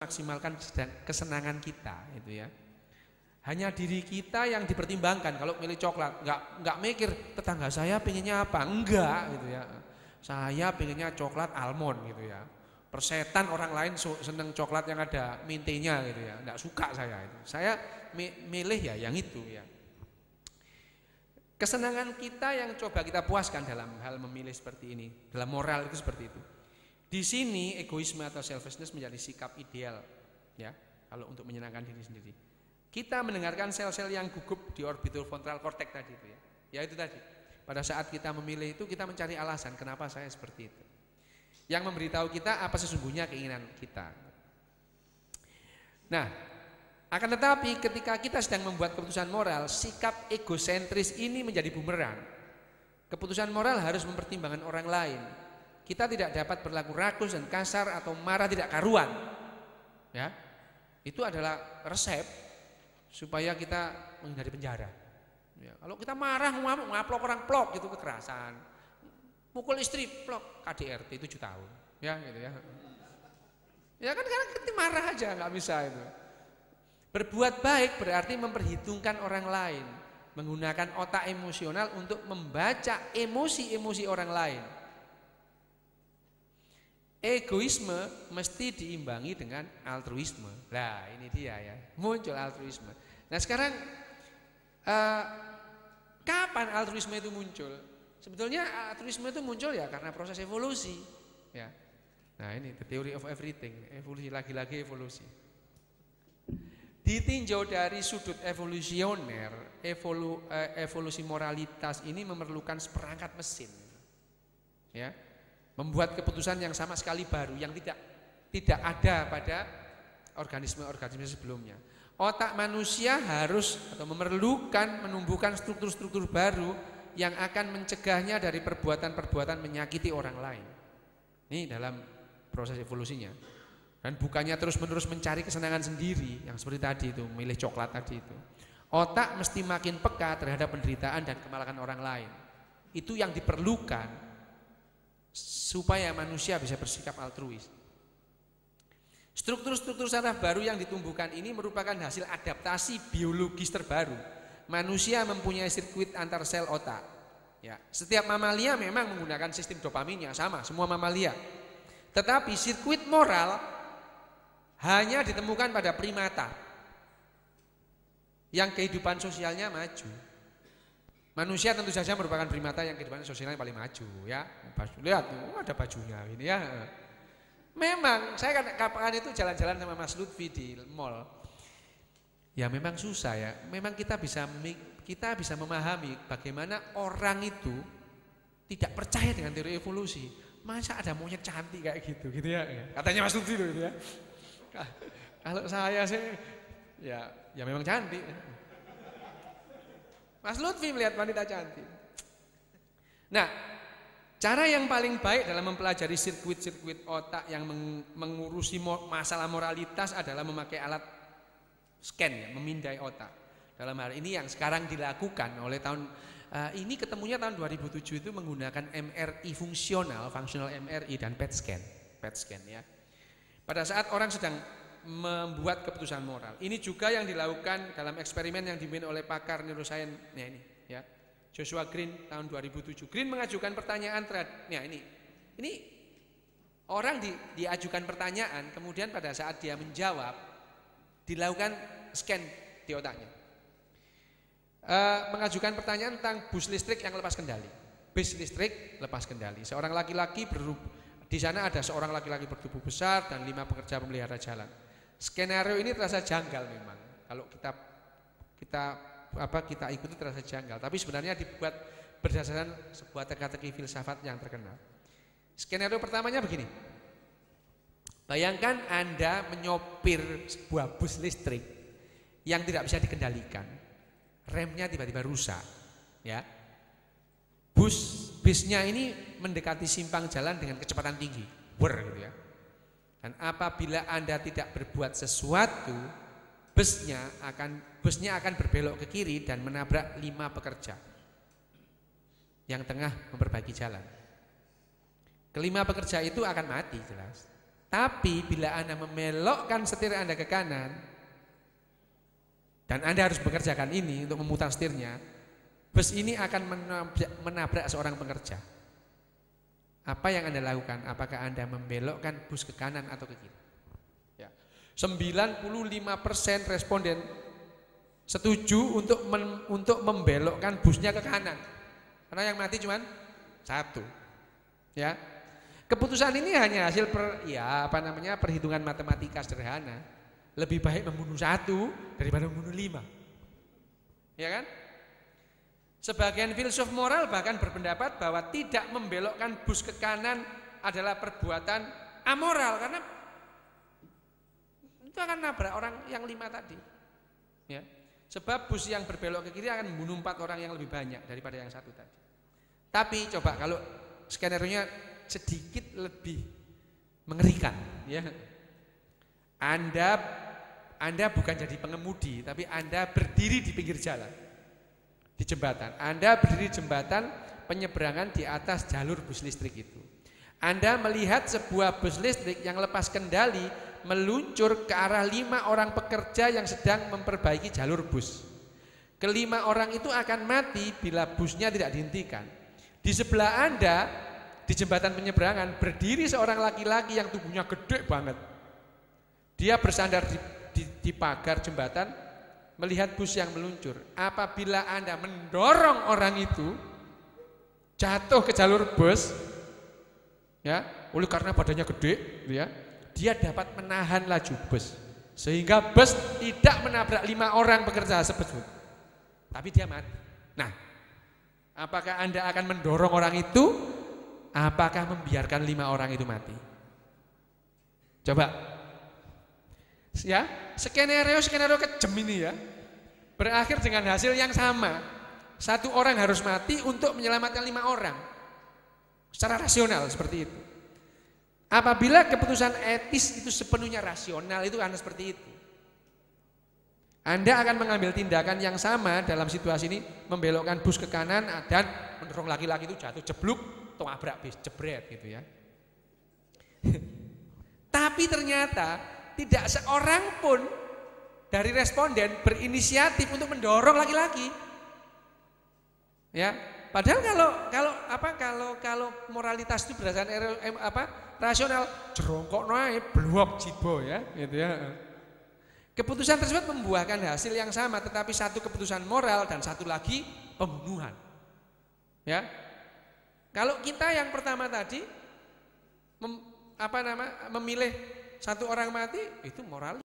memaksimalkan kesenangan kita, itu ya. Hanya diri kita yang dipertimbangkan. Kalau milih coklat, nggak mikir tetangga saya pengennya apa, enggak gitu ya. Saya pengennya coklat almond gitu ya. Persetan orang lain seneng coklat yang ada mintenya gitu ya, enggak suka saya itu. Saya milih ya yang itu ya. Kesenangan kita yang coba kita puaskan dalam hal memilih seperti ini, dalam moral itu seperti itu. Di sini egoisme atau selfishness menjadi sikap ideal ya, kalau untuk menyenangkan diri sendiri. Kita mendengarkan sel-sel yang gugup di orbitofrontal cortex tadi itu ya. Ya itu tadi. Pada saat kita memilih itu kita mencari alasan kenapa saya seperti itu. Yang memberitahu kita apa sesungguhnya keinginan kita. Nah, akan tetapi ketika kita sedang membuat keputusan moral, sikap egosentris ini menjadi bumerang. Keputusan moral harus mempertimbangkan orang lain. Kita tidak dapat berlaku rakus dan kasar atau marah tidak karuan. Ya. Itu adalah resep supaya kita menghindari penjara. Ya, kalau kita marah, ngaplok orang plok gitu, kekerasan. Pukul istri plok, KDRT 7 tahun. Ya gitu ya. Ya kan karena kita marah aja nggak bisa itu. Berbuat baik berarti memperhitungkan orang lain, menggunakan otak emosional untuk membaca emosi-emosi orang lain. Egoisme mesti diimbangi dengan altruisme. Nah ini dia ya, muncul altruisme. Nah sekarang kapan altruisme itu muncul? Sebetulnya altruisme itu muncul ya karena proses evolusi. Ya. Nah ini the theory of everything, evolusi lagi-lagi evolusi. Ditinjau dari sudut evolusioner, evolusi moralitas ini memerlukan seperangkat mesin. Ya. Membuat keputusan yang sama sekali baru, yang tidak ada pada organisme-organisme sebelumnya. Otak manusia harus atau memerlukan menumbuhkan struktur-struktur baru yang akan mencegahnya dari perbuatan-perbuatan menyakiti orang lain. Ini dalam proses evolusinya. Dan bukannya terus-menerus mencari kesenangan sendiri, yang seperti tadi itu, memilih coklat tadi itu. Otak mesti makin peka terhadap penderitaan dan kemalakan orang lain. Itu yang diperlukan supaya manusia bisa bersikap altruis. Struktur-struktur saraf baru yang ditumbuhkan ini merupakan hasil adaptasi biologis terbaru. Manusia mempunyai sirkuit antar sel otak. Ya, setiap mamalia memang menggunakan sistem dopaminnya sama, semua mamalia. Tetapi sirkuit moral hanya ditemukan pada primata yang kehidupan sosialnya maju. Manusia tentu saja merupakan primata yang kehidupan sosialnya paling maju ya. Lihat tuh ada bajunya ini ya. Memang saya kapan itu jalan-jalan sama Mas Lutfi di mall. Ya memang susah ya. Memang kita bisa memahami bagaimana orang itu tidak percaya dengan teori evolusi. Masa ada monyet cantik kayak gitu ya. Katanya Mas Lutfi loh gitu ya. Kalau saya sih ya memang cantik. Mas Lutfi melihat wanita cantik. Nah, cara yang paling baik dalam mempelajari sirkuit-sirkuit otak yang mengurusi masalah moralitas adalah memakai alat scan ya, memindai otak. Dalam hal ini yang sekarang dilakukan oleh ini ketemunya tahun 2007 itu menggunakan MRI functional MRI dan PET scan ya. Pada saat orang sedang membuat keputusan moral. Ini juga yang dilakukan dalam eksperimen yang dipimpin oleh pakar neuroscience. Nah ini ya. Joshua Green tahun 2007. Green mengajukan pertanyaan terhadap ini orang diajukan pertanyaan, kemudian pada saat dia menjawab dilakukan scan di otaknya. Mengajukan pertanyaan tentang bus listrik yang lepas kendali. Bus listrik lepas kendali. Seorang laki-laki di sana ada seorang laki-laki bertubuh besar dan 5 pekerja pemelihara jalan. Skenario ini terasa janggal memang. Kalau kita ikuti terasa janggal, tapi sebenarnya dibuat berdasarkan sebuah teka-teki filsafat yang terkenal. Skenario pertamanya begini. Bayangkan Anda menyopir sebuah bus listrik yang tidak bisa dikendalikan. Remnya tiba-tiba rusak, ya. Busnya ini mendekati simpang jalan dengan kecepatan tinggi, gitu ya. Dan apabila Anda tidak berbuat sesuatu, busnya akan berbelok ke kiri dan menabrak 5 pekerja yang tengah memperbaiki jalan. Kelima pekerja itu akan mati jelas. Tapi bila Anda membelokkan setir Anda ke kanan dan Anda harus mengerjakan ini untuk memutar setirnya, bus ini akan menabrak seorang pekerja. Apa yang Anda lakukan? Apakah Anda membelokkan bus ke kanan atau ke kiri? Ya. 95% responden setuju untuk membelokkan busnya ke kanan. Karena yang mati cuma satu. Ya. Keputusan ini hanya hasil perhitungan matematika sederhana. Lebih baik membunuh satu daripada membunuh 5. Ya kan? Sebagian filsuf moral bahkan berpendapat bahwa tidak membelokkan bus ke kanan adalah perbuatan amoral karena itu akan nabrak orang yang 5 tadi. Ya. Sebab bus yang berbelok ke kiri akan membunuh 4 orang yang lebih banyak daripada yang satu tadi. Tapi coba kalau skenario-nya sedikit lebih mengerikan, ya. Anda bukan jadi pengemudi, tapi Anda berdiri di pinggir jalan, di jembatan. Anda berdiri di jembatan penyeberangan di atas jalur bus listrik itu. Anda melihat sebuah bus listrik yang lepas kendali meluncur ke arah 5 orang pekerja yang sedang memperbaiki jalur bus. Kelima orang itu akan mati bila busnya tidak dihentikan. Di sebelah Anda, di jembatan penyeberangan, berdiri seorang laki-laki yang tubuhnya gede banget. Dia bersandar di pagar jembatan melihat bus yang meluncur. Apabila Anda mendorong orang itu jatuh ke jalur bus, ya, oleh karena badannya gede, ya, dia dapat menahan laju bus sehingga bus tidak menabrak 5 orang pekerja tersebut. Tapi dia mati. Nah, apakah Anda akan mendorong orang itu? Apakah membiarkan 5 orang itu mati? Coba. Ya, skenario kejam ini ya. Berakhir dengan hasil yang sama. 1 orang harus mati untuk menyelamatkan 5 orang. Secara rasional seperti itu. Apabila keputusan etis itu sepenuhnya rasional, itu karena seperti itu. Anda akan mengambil tindakan yang sama dalam situasi ini, membelokkan bus ke kanan dan mendorong laki-laki itu jatuh jeblok, tabrak bis, jebret gitu ya. Tapi ternyata tidak seorang pun dari responden berinisiatif untuk mendorong laki-laki. Ya, padahal kalau moralitas itu berdasarkan rasional, jerongkok naik blok jibo ya, gitu ya. Keputusan tersebut membuahkan hasil yang sama, tetapi satu keputusan moral dan satu lagi pembunuhan. Ya. Kalau kita yang pertama tadi memilih 1 orang mati, itu moral.